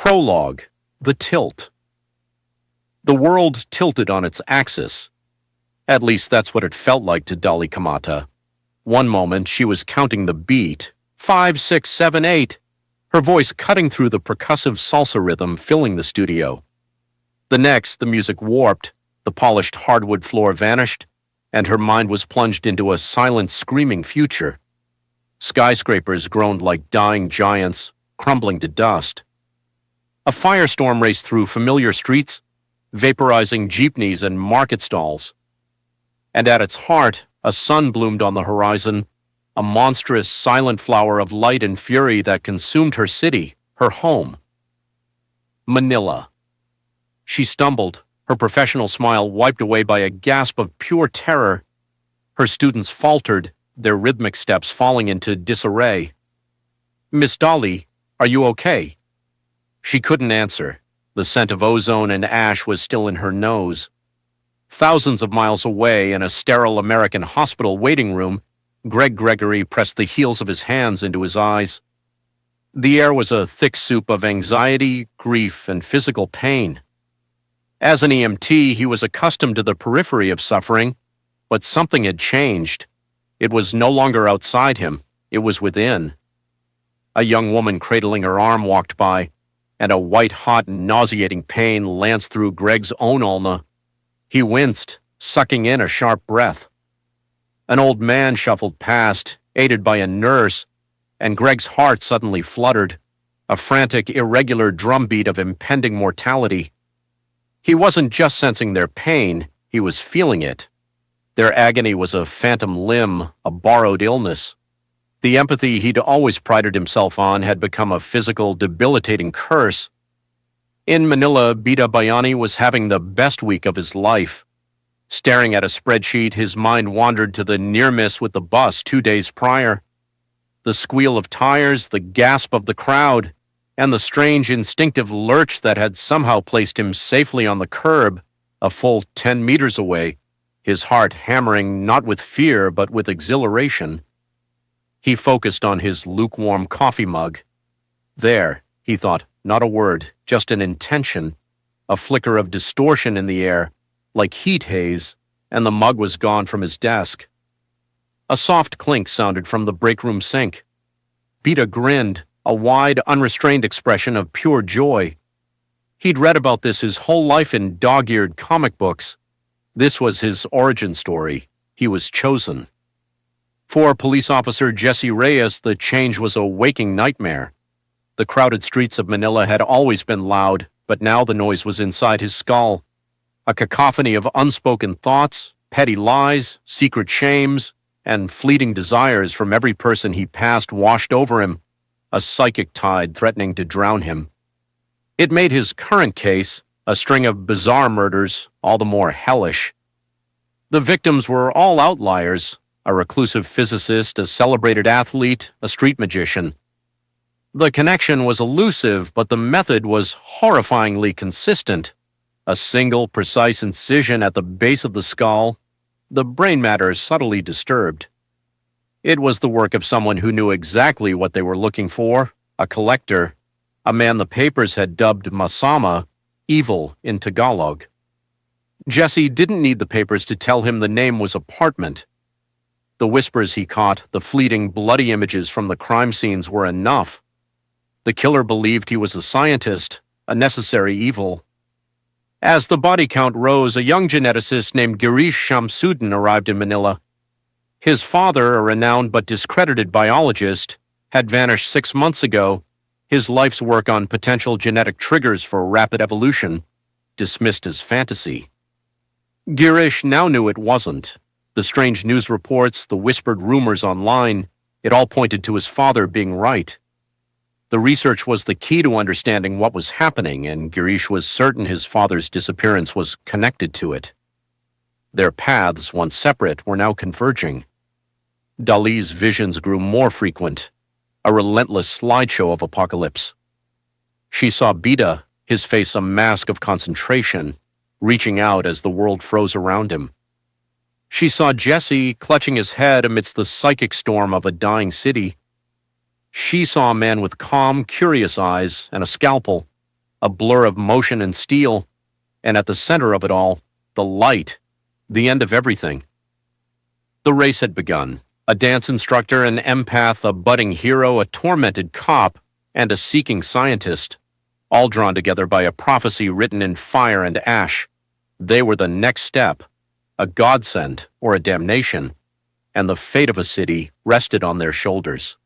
Prologue: The Tilt. The world tilted on its axis. At least that's what it felt like to Dolly Kamata. One moment she was counting the beat, 5, 6, 7, 8, her voice cutting through the percussive salsa rhythm filling the studio. The next, the music warped, the polished hardwood floor vanished, and her mind was plunged into a silent, screaming future. Skyscrapers groaned like dying giants, crumbling to dust. A firestorm raced through familiar streets, vaporizing jeepneys and market stalls. And at its heart, a sun bloomed on the horizon, a monstrous, silent flower of light and fury that consumed her city, her home. Manila. She stumbled, her professional smile wiped away by a gasp of pure terror. Her students faltered, their rhythmic steps falling into disarray. "Miss Dolly, are you okay?" She couldn't answer. The scent of ozone and ash was still in her nose. Thousands of miles away, in a sterile American hospital waiting room, Greg Gregory pressed the heels of his hands into his eyes. The air was a thick soup of anxiety, grief, and physical pain. As an EMT, he was accustomed to the periphery of suffering, but something had changed. It was no longer outside him, it was within. A young woman cradling her arm walked by, and a white-hot, nauseating pain lanced through Greg's own ulna. He winced, sucking in a sharp breath. An old man shuffled past, aided by a nurse, and Greg's heart suddenly fluttered, a frantic, irregular drumbeat of impending mortality. He wasn't just sensing their pain, he was feeling it. Their agony was a phantom limb, a borrowed illness. The empathy he'd always prided himself on had become a physical, debilitating curse. In Manila, Bida Bayani was having the best week of his life. Staring at a spreadsheet, his mind wandered to the near miss with the bus 2 days prior. The squeal of tires, the gasp of the crowd, and the strange instinctive lurch that had somehow placed him safely on the curb, a full 10 meters away, his heart hammering not with fear but with exhilaration. He focused on his lukewarm coffee mug. There, he thought, not a word, just an intention, a flicker of distortion in the air, like heat haze, and the mug was gone from his desk. A soft clink sounded from the break room sink. Bida grinned, a wide, unrestrained expression of pure joy. He'd read about this his whole life in dog-eared comic books. This was his origin story. He was chosen. For police officer Jesse Reyes, the change was a waking nightmare. The crowded streets of Manila had always been loud, but now the noise was inside his skull. A cacophony of unspoken thoughts, petty lies, secret shames, and fleeting desires from every person he passed washed over him, a psychic tide threatening to drown him. It made his current case, a string of bizarre murders, all the more hellish. The victims were all outliers, a reclusive physicist, a celebrated athlete, a street magician. The connection was elusive, but the method was horrifyingly consistent. A single, precise incision at the base of the skull, the brain matter subtly disturbed. It was the work of someone who knew exactly what they were looking for, a collector, a man the papers had dubbed Masama, evil in Tagalog. Jesse didn't need the papers to tell him the name was Apartment. The whispers he caught, the fleeting, bloody images from the crime scenes were enough. The killer believed he was a scientist, a necessary evil. As the body count rose, a young geneticist named Girish Shamsuddin arrived in Manila. His father, a renowned but discredited biologist, had vanished 6 months ago, his life's work on potential genetic triggers for rapid evolution dismissed as fantasy. Girish now knew it wasn't. The strange news reports, the whispered rumors online, it all pointed to his father being right. The research was the key to understanding what was happening, and Girish was certain his father's disappearance was connected to it. Their paths, once separate, were now converging. Dali's visions grew more frequent, a relentless slideshow of apocalypse. She saw Bida, his face a mask of concentration, reaching out as the world froze around him. She saw Jesse clutching his head amidst the psychic storm of a dying city. She saw a man with calm, curious eyes and a scalpel, a blur of motion and steel, and at the center of it all, the light, the end of everything. The race had begun. A dance instructor, an empath, a budding hero, a tormented cop, and a seeking scientist, all drawn together by a prophecy written in fire and ash. They were the next step, a godsend or a damnation, and the fate of a city rested on their shoulders.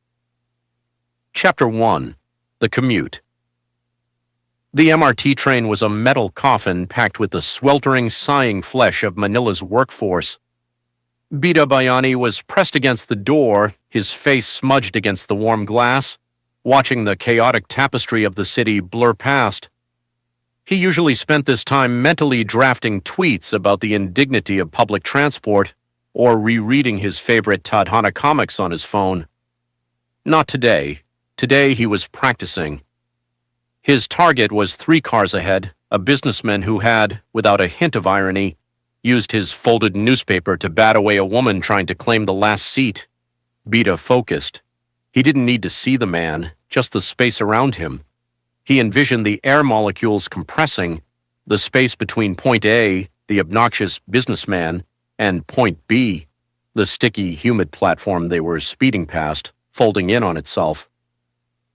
Chapter 1. The Commute. The MRT train was a metal coffin packed with the sweltering, sighing flesh of Manila's workforce. Bida Bayani was pressed against the door, his face smudged against the warm glass, watching the chaotic tapestry of the city blur past. He usually spent this time mentally drafting tweets about the indignity of public transport or rereading his favorite Tadhana comics on his phone. Not today. Today he was practicing. His target was 3 cars ahead, a businessman who had, without a hint of irony, used his folded newspaper to bat away a woman trying to claim the last seat. Bida focused. He didn't need to see the man, just the space around him. He envisioned the air molecules compressing, the space between point A, the obnoxious businessman, and point B, the sticky, humid platform they were speeding past, folding in on itself.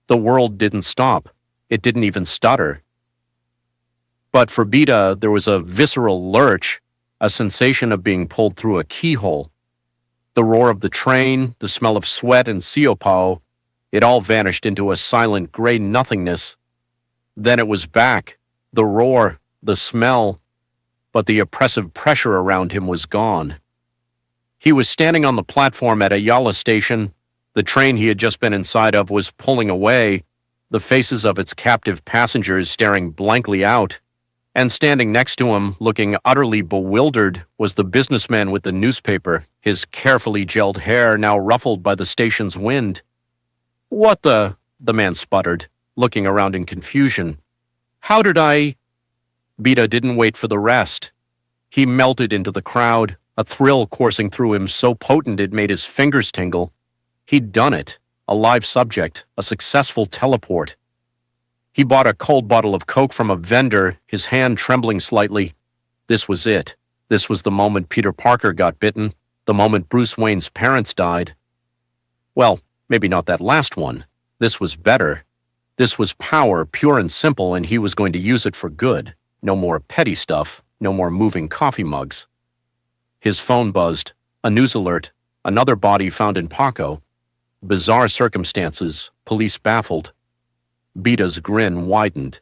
The world didn't stop. It didn't even stutter. But for Bida, there was a visceral lurch, a sensation of being pulled through a keyhole. The roar of the train, the smell of sweat and siopao, it all vanished into a silent gray nothingness. Then it was back, the roar, the smell, but the oppressive pressure around him was gone. He was standing on the platform at Ayala Station. The train he had just been inside of was pulling away, the faces of its captive passengers staring blankly out. And standing next to him, looking utterly bewildered, was the businessman with the newspaper, his carefully gelled hair now ruffled by the station's wind. "What the man sputtered, looking around in confusion. "How did I—" Bida didn't wait for the rest. He melted into the crowd, a thrill coursing through him so potent it made his fingers tingle. He'd done it, a live subject, a successful teleport. He bought a cold bottle of Coke from a vendor, his hand trembling slightly. This was it. This was the moment Peter Parker got bitten, the moment Bruce Wayne's parents died. Well, maybe not that last one. This was better. This was power, pure and simple, and he was going to use it for good. No more petty stuff, no more moving coffee mugs. His phone buzzed. A news alert. Another body found in Paco. Bizarre circumstances. Police baffled. Bida's grin widened.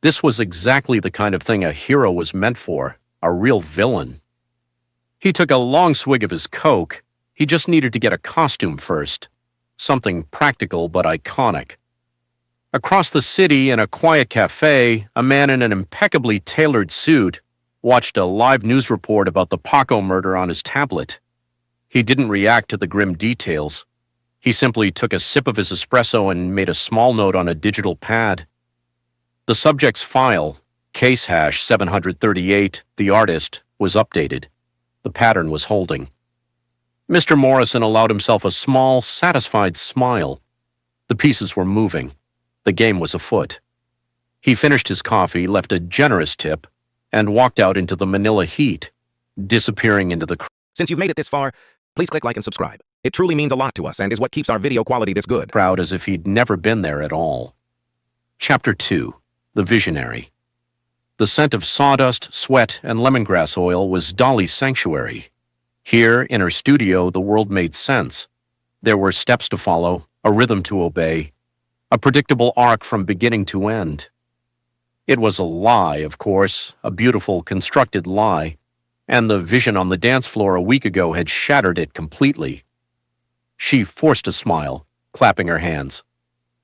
This was exactly the kind of thing a hero was meant for, a real villain. He took a long swig of his Coke. He just needed to get a costume first. Something practical but iconic. Across the city in a quiet cafe, a man in an impeccably tailored suit watched a live news report about the Paco murder on his tablet. He didn't react to the grim details. He simply took a sip of his espresso and made a small note on a digital pad. The subject's file, case hash 738, the artist, was updated. The pattern was holding. Mr. Morrison allowed himself a small, satisfied smile. The pieces were moving. The game was afoot. He finished his coffee, left a generous tip, and walked out into the Manila heat, disappearing into the crowd. Since you've made it this far, please click like and subscribe. It truly means a lot to us and is what keeps our video quality this good. Proud as if he'd never been there at all. Chapter 2. The Visionary. The scent of sawdust, sweat, and lemongrass oil was Dolly's sanctuary. Here, in her studio, the world made sense. There were steps to follow, a rhythm to obey, a predictable arc from beginning to end. It was a lie, of course, a beautiful, constructed lie, and the vision on the dance floor a week ago had shattered it completely. She forced a smile, clapping her hands.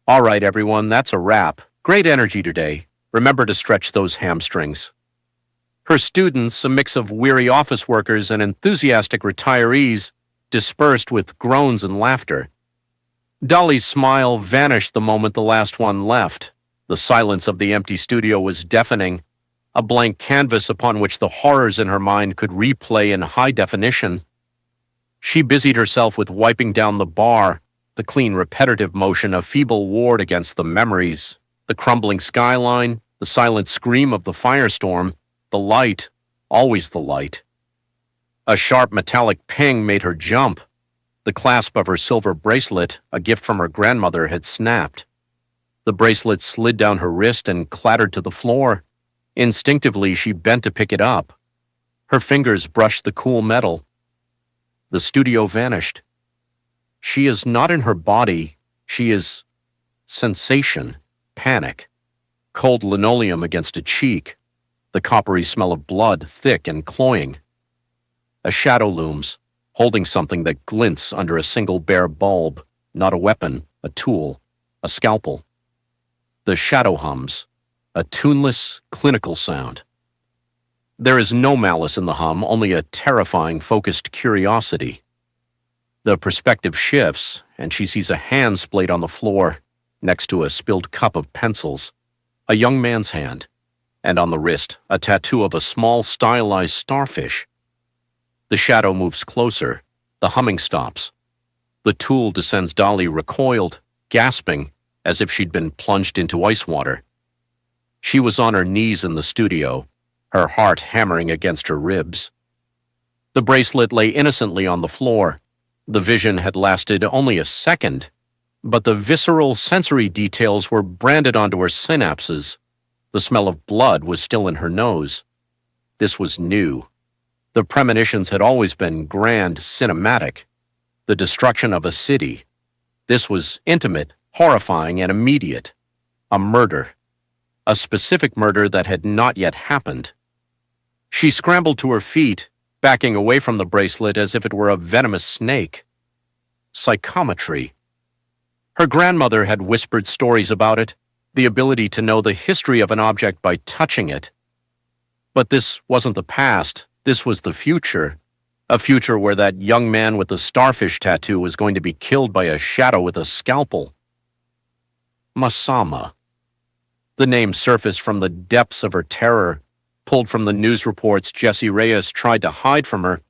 "All right, everyone, that's a wrap. Great energy today. Remember to stretch those hamstrings." Her students, a mix of weary office workers and enthusiastic retirees, dispersed with groans and laughter. Dolly's smile vanished the moment the last one left. The silence of the empty studio was deafening, a blank canvas upon which the horrors in her mind could replay in high definition. She busied herself with wiping down the bar, the clean repetitive motion a feeble ward against the memories, the crumbling skyline, the silent scream of the firestorm, the light, always the light. A sharp metallic ping made her jump. The clasp of her silver bracelet, a gift from her grandmother, had snapped. The bracelet slid down her wrist and clattered to the floor. Instinctively, she bent to pick it up. Her fingers brushed the cool metal. The studio vanished. She is not in her body. She is sensation, panic. Cold linoleum against a cheek. The coppery smell of blood, thick and cloying. A shadow looms, holding something that glints under a single bare bulb, not a weapon, a tool, a scalpel. The shadow hums, a tuneless, clinical sound. There is no malice in the hum, only a terrifying, focused curiosity. The perspective shifts, and she sees a hand splayed on the floor, next to a spilled cup of pencils, a young man's hand, and on the wrist, a tattoo of a small, stylized starfish. The shadow moves closer. The humming stops. The tool descends. Dolly recoiled, gasping, as if she'd been plunged into ice water. She was on her knees in the studio, her heart hammering against her ribs. The bracelet lay innocently on the floor. The vision had lasted only a second, but the visceral sensory details were branded onto her synapses. The smell of blood was still in her nose. This was new. The premonitions had always been grand, cinematic. The destruction of a city. This was intimate, horrifying, and immediate. A murder. A specific murder that had not yet happened. She scrambled to her feet, backing away from the bracelet as if it were a venomous snake. Psychometry. Her grandmother had whispered stories about it, the ability to know the history of an object by touching it. But this wasn't the past, this was the future. A future where that young man with the starfish tattoo was going to be killed by a shadow with a scalpel. Masama. The name surfaced from the depths of her terror, pulled from the news reports Jesse Reyes tried to hide from her.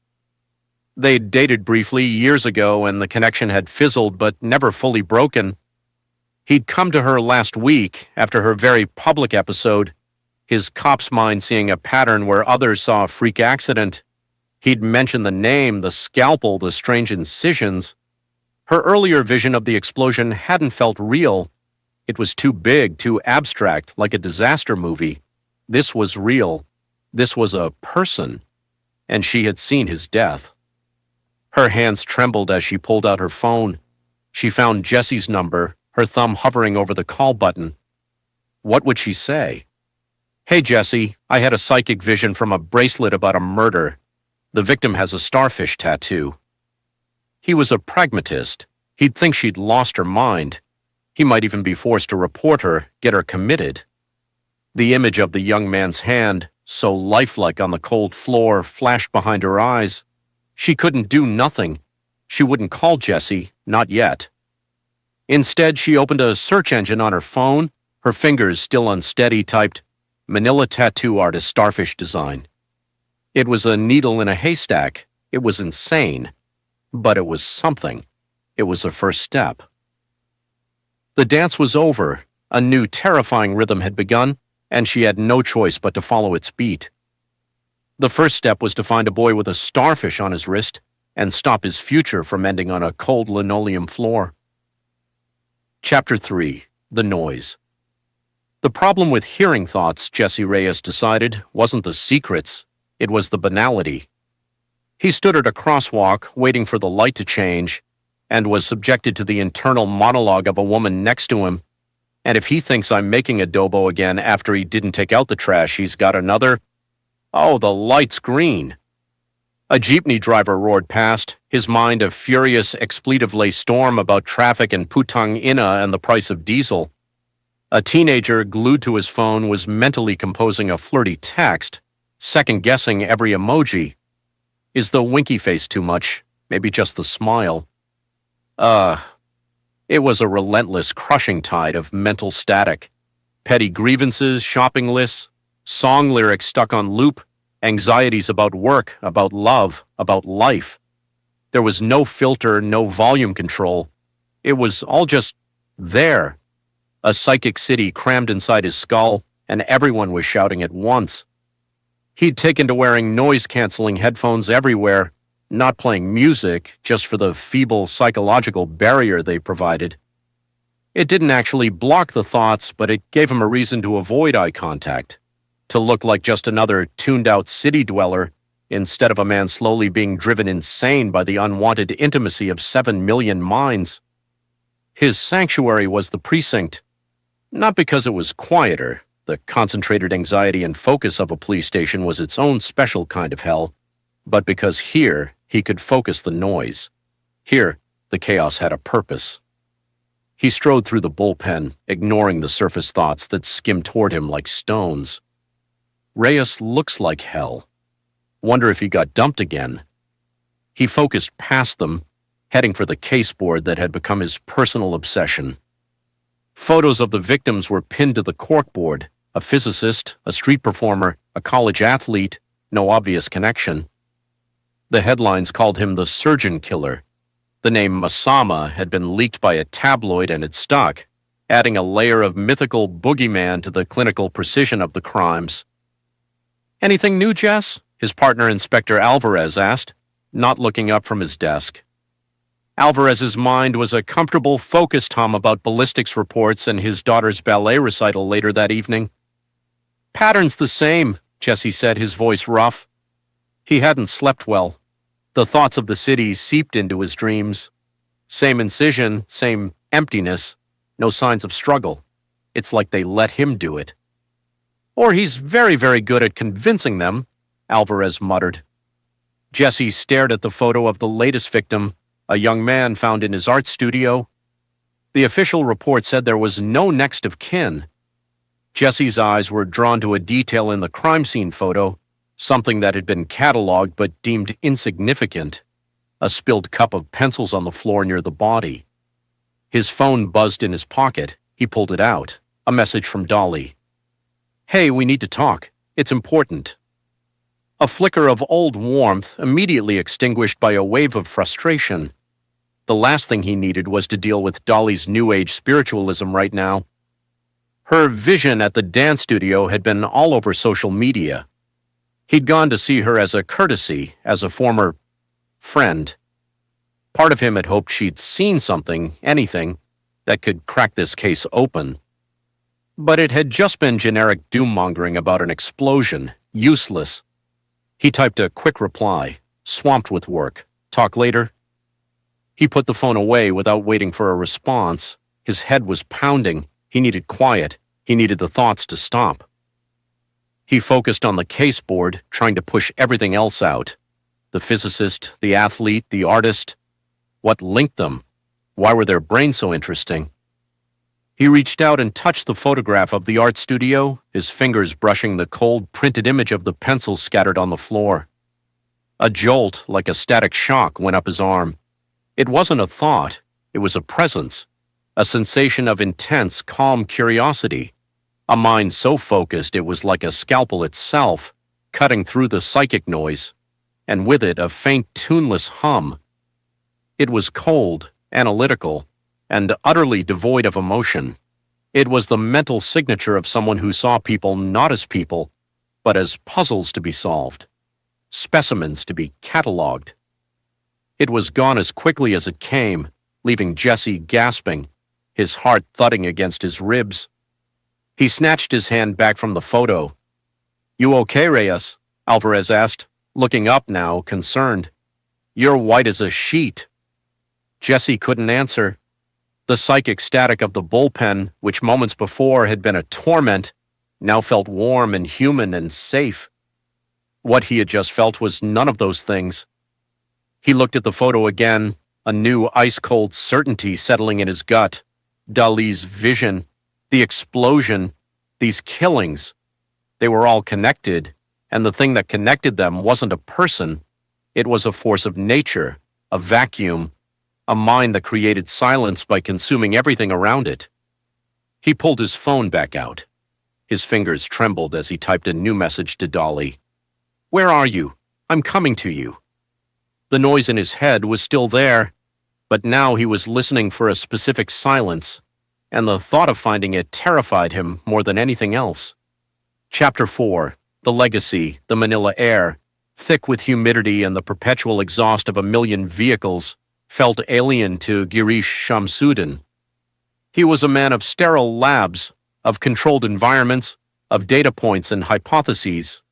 They'd dated briefly years ago, and the connection had fizzled but never fully broken. He'd come to her last week, after her very public episode, his cop's mind seeing a pattern where others saw a freak accident. He'd mentioned the name, the scalpel, the strange incisions. Her earlier vision of the explosion hadn't felt real. It was too big, too abstract, like a disaster movie. This was real. This was a person. And she had seen his death. Her hands trembled as she pulled out her phone. She found Jesse's number, her thumb hovering over the call button. What would she say? Hey, Jesse, I had a psychic vision from a bracelet about a murder. The victim has a starfish tattoo. He was a pragmatist. He'd think she'd lost her mind. He might even be forced to report her, get her committed. The image of the young man's hand, so lifelike on the cold floor, flashed behind her eyes. She couldn't do nothing. She wouldn't call Jesse, not yet. Instead, she opened a search engine on her phone, her fingers still unsteady, typed, Manila tattoo artist starfish design. It was a needle in a haystack. It was insane. But it was something. It was a first step. The dance was over. A new terrifying rhythm had begun, and she had no choice but to follow its beat. The first step was to find a boy with a starfish on his wrist and stop his future from ending on a cold linoleum floor. Chapter 3. The Noise. The problem with hearing thoughts, Jesse Reyes decided, wasn't the secrets, it was the banality. He stood at a crosswalk, waiting for the light to change, and was subjected to the internal monologue of a woman next to him. And if he thinks I'm making adobo again after he didn't take out the trash, he's got another. Oh, the light's green. A jeepney driver roared past, his mind a furious, expletive-laced storm about traffic and putang ina and the price of diesel. A teenager glued to his phone was mentally composing a flirty text, second-guessing every emoji. Is the winky face too much? Maybe just the smile. It was a relentless, crushing tide of mental static. Petty grievances, shopping lists, song lyrics stuck on loop, anxieties about work, about love, about life. There was no filter, no volume control. It was all just there. A psychic city crammed inside his skull, and everyone was shouting at once. He'd taken to wearing noise-canceling headphones everywhere, not playing music just for the feeble psychological barrier they provided. It didn't actually block the thoughts, but it gave him a reason to avoid eye contact, to look like just another tuned-out city dweller instead of a man slowly being driven insane by the unwanted intimacy of 7 million minds. His sanctuary was the precinct, not because it was quieter. The concentrated anxiety and focus of a police station was its own special kind of hell, but because here he could focus the noise. Here, the chaos had a purpose. He strode through the bullpen, ignoring the surface thoughts that skimmed toward him like stones. Reyes looks like hell. Wonder if he got dumped again. He focused past them, heading for the caseboard that had become his personal obsession. Photos of the victims were pinned to the corkboard: a physicist, a street performer, a college athlete, no obvious connection. The headlines called him the surgeon killer. The name Masama had been leaked by a tabloid and it stuck, adding a layer of mythical boogeyman to the clinical precision of the crimes. "Anything new, Jess?" his partner, Inspector Alvarez, asked, not looking up from his desk. Alvarez's mind was a comfortable, focused hum about ballistics reports and his daughter's ballet recital later that evening. "Pattern's the same," Jesse said, his voice rough. He hadn't slept well. The thoughts of the city seeped into his dreams. Same incision, same emptiness, no signs of struggle. It's like they let him do it. "Or he's very, very good at convincing them," Alvarez muttered. Jesse stared at the photo of the latest victim, a young man found in his art studio. The official report said there was no next of kin. Jesse's eyes were drawn to a detail in the crime scene photo, something that had been cataloged but deemed insignificant: a spilled cup of pencils on the floor near the body. His phone buzzed in his pocket. He pulled it out. A message from Dolly. "Hey, we need to talk. It's important." A flicker of old warmth immediately extinguished by a wave of frustration. The last thing he needed was to deal with Dolly's New Age spiritualism right now. Her vision at the dance studio had been all over social media. He'd gone to see her as a courtesy, as a former friend. Part of him had hoped she'd seen something, anything, that could crack this case open. But it had just been generic doom-mongering about an explosion, useless. He typed a quick reply, swamped with work. "Talk later?" He put the phone away without waiting for a response. His head was pounding. He needed quiet. He needed the thoughts to stop. He focused on the caseboard, trying to push everything else out. The physicist, the athlete, the artist. What linked them? Why were their brains so interesting? He reached out and touched the photograph of the art studio, his fingers brushing the cold, printed image of the pencils scattered on the floor. A jolt, like a static shock, went up his arm. It wasn't a thought. It was a presence, a sensation of intense, calm curiosity. A mind so focused it was like a scalpel itself, cutting through the psychic noise, and with it a faint, tuneless hum. It was cold, analytical, and utterly devoid of emotion. It was the mental signature of someone who saw people not as people, but as puzzles to be solved, specimens to be catalogued. It was gone as quickly as it came, leaving Jesse gasping, his heart thudding against his ribs. He snatched his hand back from the photo. "You okay, Reyes?" Alvarez asked, looking up now, concerned. "You're white as a sheet." Jesse couldn't answer. The psychic static of the bullpen, which moments before had been a torment, now felt warm and human and safe. What he had just felt was none of those things. He looked at the photo again, a new ice-cold certainty settling in his gut. Dali's vision, the explosion, these killings. They were all connected, and the thing that connected them wasn't a person. It was a force of nature, a vacuum, a mind that created silence by consuming everything around it. He pulled his phone back out. His fingers trembled as he typed a new message to Dolly. "Where are you? I'm coming to you." The noise in his head was still there, but now he was listening for a specific silence, and the thought of finding it terrified him more than anything else. Chapter 4. The Legacy, the Manila air, thick with humidity and the perpetual exhaust of a million vehicles, felt alien to Girish Shamsuddin. He was a man of sterile labs, of controlled environments, of data points and hypotheses.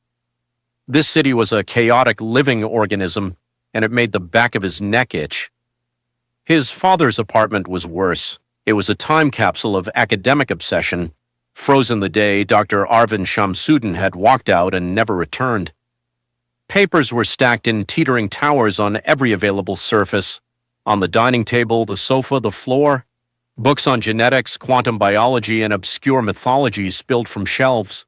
This city was a chaotic living organism, and it made the back of his neck itch. His father's apartment was worse. It was a time capsule of academic obsession. Frozen the day Dr. Arvind Shamsuddin had walked out and never returned. Papers were stacked in teetering towers on every available surface. On the dining table, the sofa, the floor. Books on genetics, quantum biology, and obscure mythologies spilled from shelves.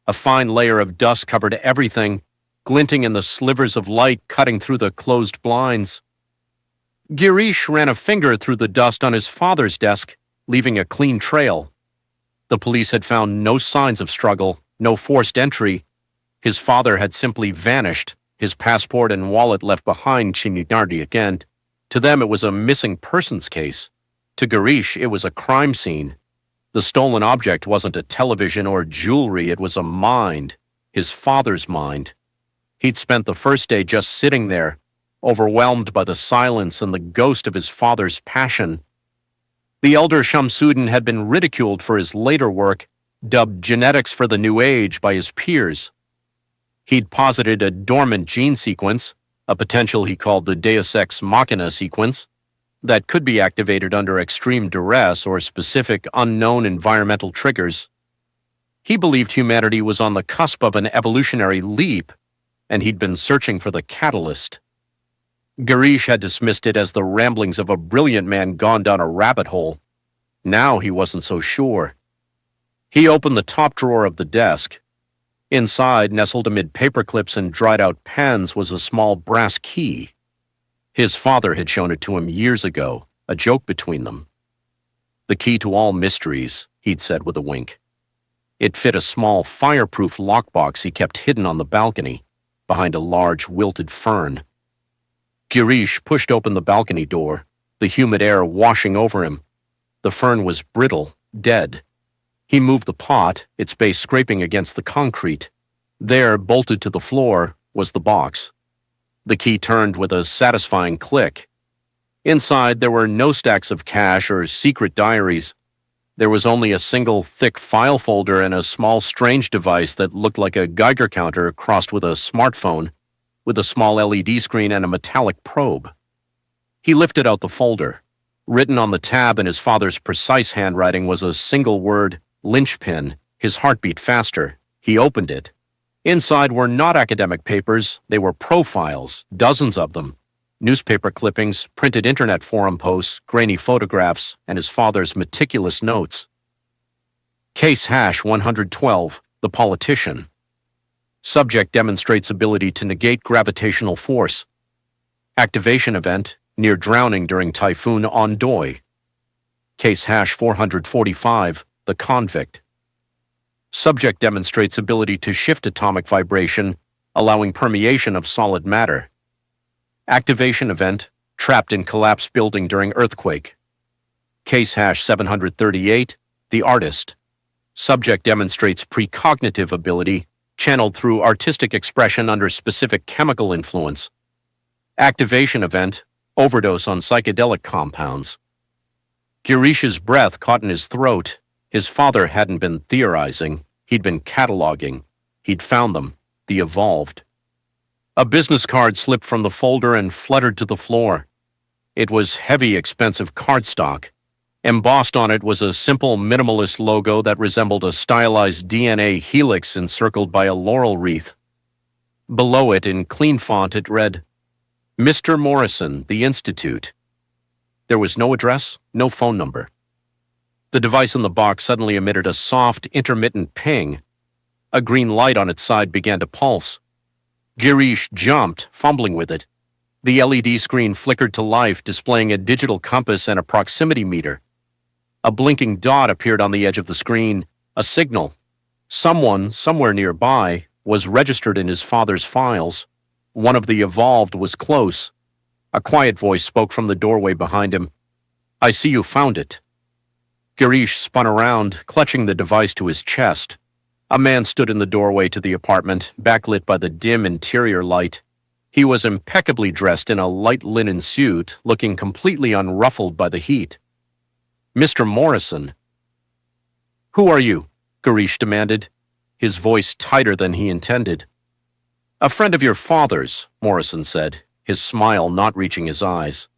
A fine layer of dust covered everything, glinting in the slivers of light cutting through the closed blinds. Girish ran a finger through the dust on his father's desk, leaving a clean trail. The police had found no signs of struggle, no forced entry. His father had simply vanished, his passport and wallet left behind Chinardi again. To them, it was a missing persons case. To Girish, it was a crime scene. The stolen object wasn't a television or jewelry, it was a mind, his father's mind. He'd spent the first day just sitting there, overwhelmed by the silence and the ghost of his father's passion. The elder Shamsuddin had been ridiculed for his later work, dubbed genetics for the new age by his peers. He'd posited a dormant gene sequence, a potential he called the Deus Ex Machina sequence, that could be activated under extreme duress or specific unknown environmental triggers. He believed humanity was on the cusp of an evolutionary leap, and he'd been searching for the catalyst. Girish had dismissed it as the ramblings of a brilliant man gone down a rabbit hole. Now he wasn't so sure. He opened the top drawer of the desk. Inside, nestled amid paperclips and dried-out pens, was a small brass key. His father had shown it to him years ago, a joke between them. The key to all mysteries, he'd said with a wink. It fit a small, fireproof lockbox he kept hidden on the balcony, behind a large, wilted fern. Girish pushed open the balcony door, the humid air washing over him. The fern was brittle, dead. He moved the pot, its base scraping against the concrete. There, bolted to the floor, was the box. The key turned with a satisfying click. Inside, there were no stacks of cash or secret diaries. There was only a single thick file folder and a small strange device that looked like a Geiger counter crossed with a smartphone, with a small LED screen and a metallic probe. He lifted out the folder. Written on the tab in his father's precise handwriting was a single word, Lynchpin. His heart beat faster. He opened it. Inside were not academic papers, they were profiles, dozens of them. Newspaper clippings, printed internet forum posts, grainy photographs, and his father's meticulous notes. Case hash 112, the politician. Subject demonstrates ability to negate gravitational force. Activation event, near drowning during Typhoon Ondoy. Case hash 445, the convict. Subject demonstrates ability to shift atomic vibration, allowing permeation of solid matter. Activation event, trapped in collapsed building during earthquake. Case hash 738, the artist. Subject demonstrates precognitive ability, channeled through artistic expression under specific chemical influence. Activation event, overdose on psychedelic compounds. Girish's breath caught in his throat. His father hadn't been theorizing, he'd been cataloging. He'd found them, the evolved. A business card slipped from the folder and fluttered to the floor. It was heavy, expensive cardstock. Embossed on it was a simple minimalist logo that resembled a stylized DNA helix encircled by a laurel wreath. Below it, in clean font, it read, Mr. Morrison, The Institute. There was no address, no phone number. The device in the box suddenly emitted a soft, intermittent ping. A green light on its side began to pulse. Girish jumped, fumbling with it. The LED screen flickered to life, displaying a digital compass and a proximity meter. A blinking dot appeared on the edge of the screen, a signal. Someone, somewhere nearby, was registered in his father's files. One of the evolved was close. A quiet voice spoke from the doorway behind him. I see you found it. Girish spun around, clutching the device to his chest. A man stood in the doorway to the apartment, backlit by the dim interior light. He was impeccably dressed in a light linen suit, looking completely unruffled by the heat. "Mr. Morrison." "Who are you?" Garish demanded, his voice tighter than he intended. "A friend of your father's," Morrison said, his smile not reaching his eyes.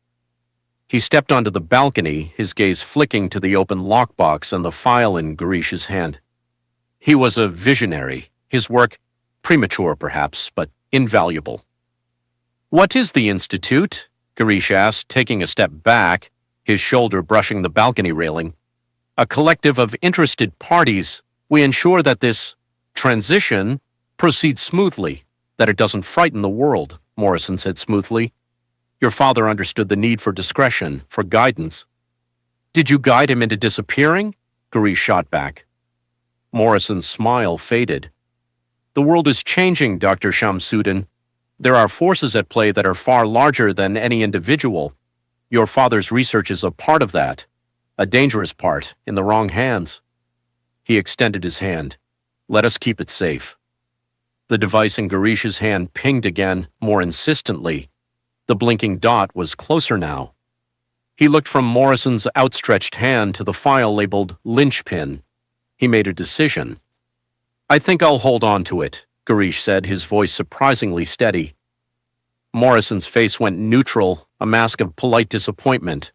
He stepped onto the balcony, his gaze flicking to the open lockbox and the file in Garish's hand. He was a visionary, his work premature perhaps, but invaluable. "What is the Institute?" Garish asked, taking a step back, his shoulder brushing the balcony railing. "A collective of interested parties. We ensure that this transition proceeds smoothly, that it doesn't frighten the world," Morrison said smoothly. "Your father understood the need for discretion, for guidance." "Did you guide him into disappearing?" Garish shot back. Morrison's smile faded. "The world is changing, Dr. Shamsuddin. There are forces at play that are far larger than any individual. Your father's research is a part of that, a dangerous part, in the wrong hands." He extended his hand. "Let us keep it safe." The device in Garish's hand pinged again, more insistently. The blinking dot was closer now. He looked from Morrison's outstretched hand to the file labeled Lynchpin. He made a decision. "I think I'll hold on to it," Garish said, his voice surprisingly steady. Morrison's face went neutral, a mask of polite disappointment.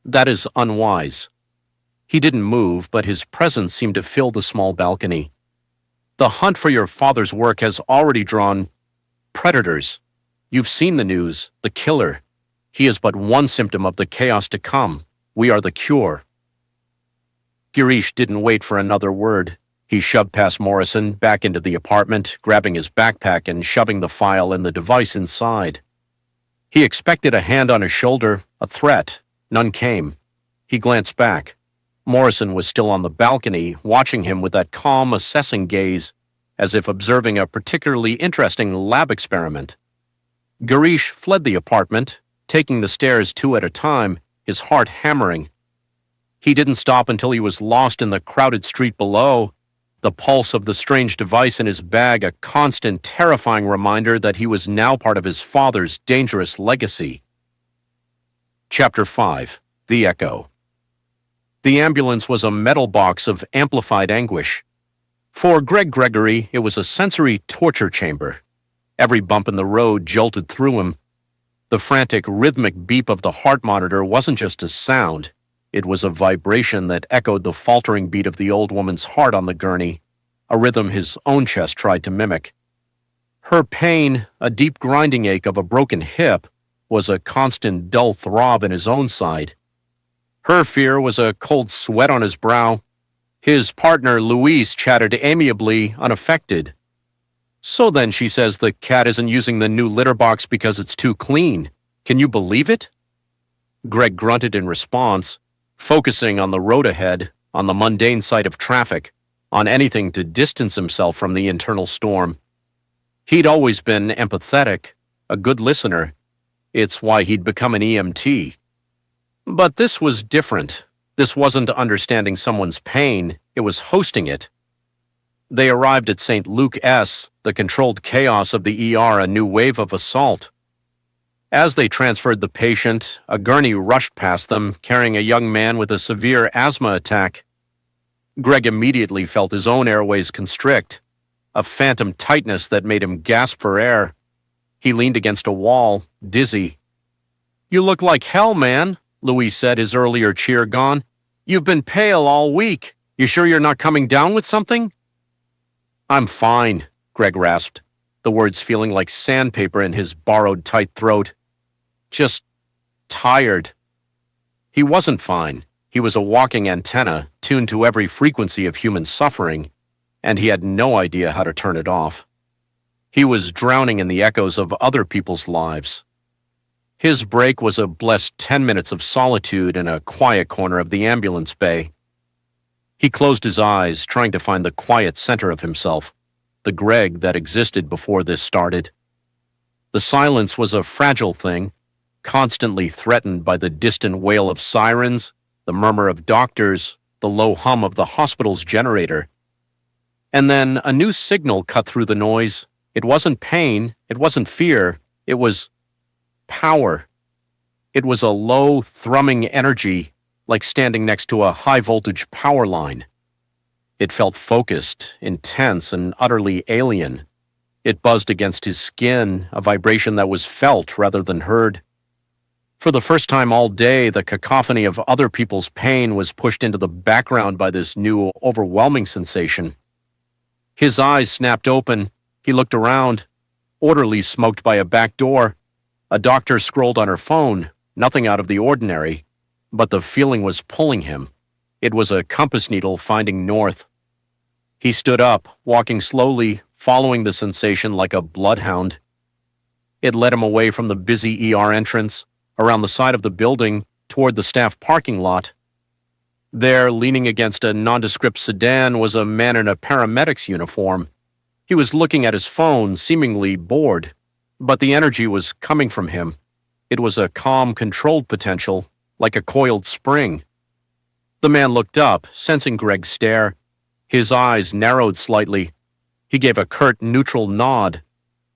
"That is unwise." He didn't move, but his presence seemed to fill the small balcony. "The hunt for your father's work has already drawn predators. You've seen the news, the killer. He is but one symptom of the chaos to come. We are the cure." Girish didn't wait for another word. He shoved past Morrison, back into the apartment, grabbing his backpack and shoving the file and the device inside. He expected a hand on his shoulder, a threat. None came. He glanced back. Morrison was still on the balcony, watching him with that calm, assessing gaze, as if observing a particularly interesting lab experiment. Garish fled the apartment, taking the stairs two at a time, his heart hammering. He didn't stop until he was lost in the crowded street below, the pulse of the strange device in his bag a constant, terrifying reminder that he was now part of his father's dangerous legacy. Chapter 5. The Echo. The ambulance was a metal box of amplified anguish. For Greg Gregory, it was a sensory torture chamber. Every bump in the road jolted through him. The frantic, rhythmic beep of the heart monitor wasn't just a sound. It was a vibration that echoed the faltering beat of the old woman's heart on the gurney, a rhythm his own chest tried to mimic. Her pain, a deep grinding ache of a broken hip, was a constant dull throb in his own side. Her fear was a cold sweat on his brow. His partner, Louise, chatted amiably, unaffected. "So then," she says, "the cat isn't using the new litter box because it's too clean. Can you believe it?" Greg grunted in response, focusing on the road ahead, on the mundane sight of traffic, on anything to distance himself from the internal storm. He'd always been empathetic, a good listener. It's why he'd become an EMT. But this was different. This wasn't understanding someone's pain, it was hosting it. They arrived at St. Luke S., the controlled chaos of the ER, a new wave of assault. As they transferred the patient, a gurney rushed past them, carrying a young man with a severe asthma attack. Greg immediately felt his own airways constrict, a phantom tightness that made him gasp for air. He leaned against a wall, dizzy. "You look like hell, man," Louis said, his earlier cheer gone. "You've been pale all week. You sure you're not coming down with something?" "I'm fine," Greg rasped, the words feeling like sandpaper in his borrowed tight throat. "Just tired." He wasn't fine. He was a walking antenna, tuned to every frequency of human suffering, and he had no idea how to turn it off. He was drowning in the echoes of other people's lives. His break was a blessed 10 minutes of solitude in a quiet corner of the ambulance bay. He closed his eyes, trying to find the quiet center of himself, the Greg that existed before this started. The silence was a fragile thing, constantly threatened by the distant wail of sirens, the murmur of doctors, the low hum of the hospital's generator. And then a new signal cut through the noise. It wasn't pain, it wasn't fear, it was power. It was a low, thrumming energy, like standing next to a high-voltage power line. It felt focused, intense, and utterly alien. It buzzed against his skin, a vibration that was felt rather than heard. For the first time all day, the cacophony of other people's pain was pushed into the background by this new, overwhelming sensation. His eyes snapped open. He looked around. Orderlies smoked by a back door. A doctor scrolled on her phone, nothing out of the ordinary, but the feeling was pulling him. It was a compass needle finding north. He stood up, walking slowly, following the sensation like a bloodhound. It led him away from the busy ER entrance, around the side of the building, toward the staff parking lot. There, leaning against a nondescript sedan, was a man in a paramedic's uniform. He was looking at his phone, seemingly bored, but the energy was coming from him. It was a calm, controlled potential, like a coiled spring. The man looked up, sensing Greg's stare. His eyes narrowed slightly. He gave a curt, neutral nod,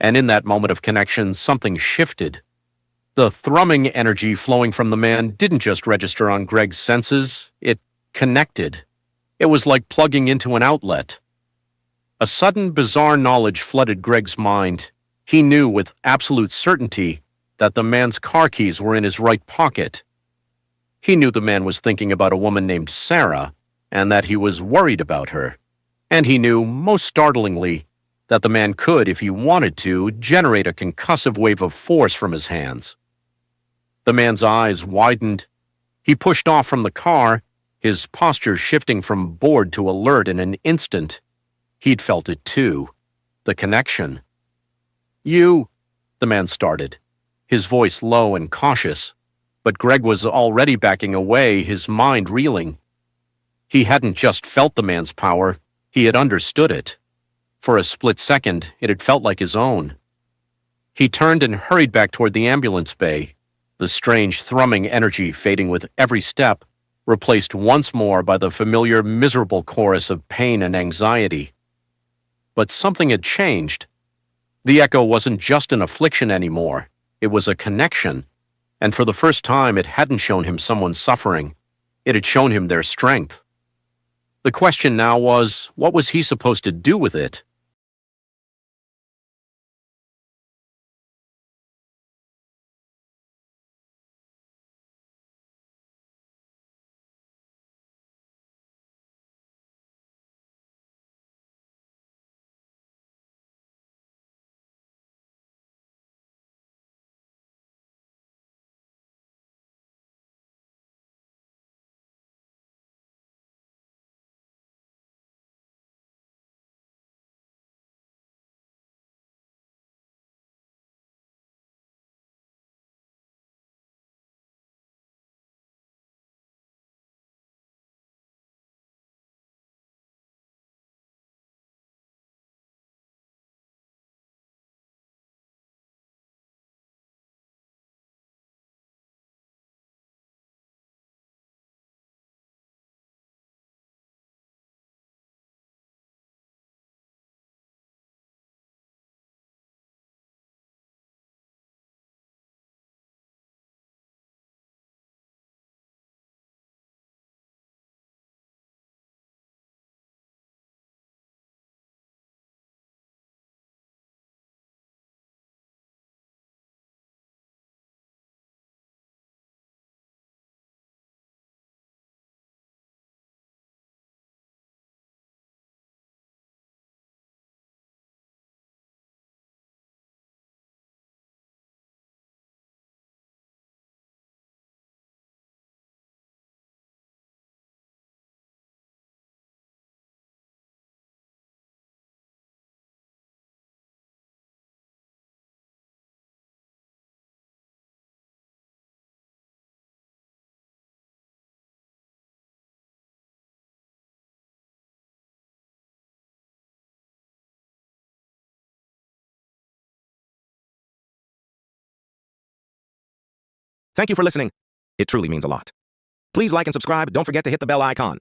and in that moment of connection, something shifted. The thrumming energy flowing from the man didn't just register on Greg's senses, it connected. It was like plugging into an outlet. A sudden, bizarre knowledge flooded Greg's mind. He knew with absolute certainty that the man's car keys were in his right pocket. He knew the man was thinking about a woman named Sarah, and that he was worried about her. And he knew, most startlingly, that the man could, if he wanted to, generate a concussive wave of force from his hands. The man's eyes widened. He pushed off from the car, his posture shifting from bored to alert in an instant. He'd felt it too. The connection. "You," the man started, his voice low and cautious, but Greg was already backing away, his mind reeling. He hadn't just felt the man's power, he had understood it. For a split second, it had felt like his own. He turned and hurried back toward the ambulance bay, the strange thrumming energy fading with every step, replaced once more by the familiar, miserable chorus of pain and anxiety. But something had changed. The echo wasn't just an affliction anymore. It was a connection. And for the first time, it hadn't shown him someone suffering. It had shown him their strength. The question now was, what was he supposed to do with it? Thank you for listening. It truly means a lot. Please like and subscribe. Don't forget to hit the bell icon.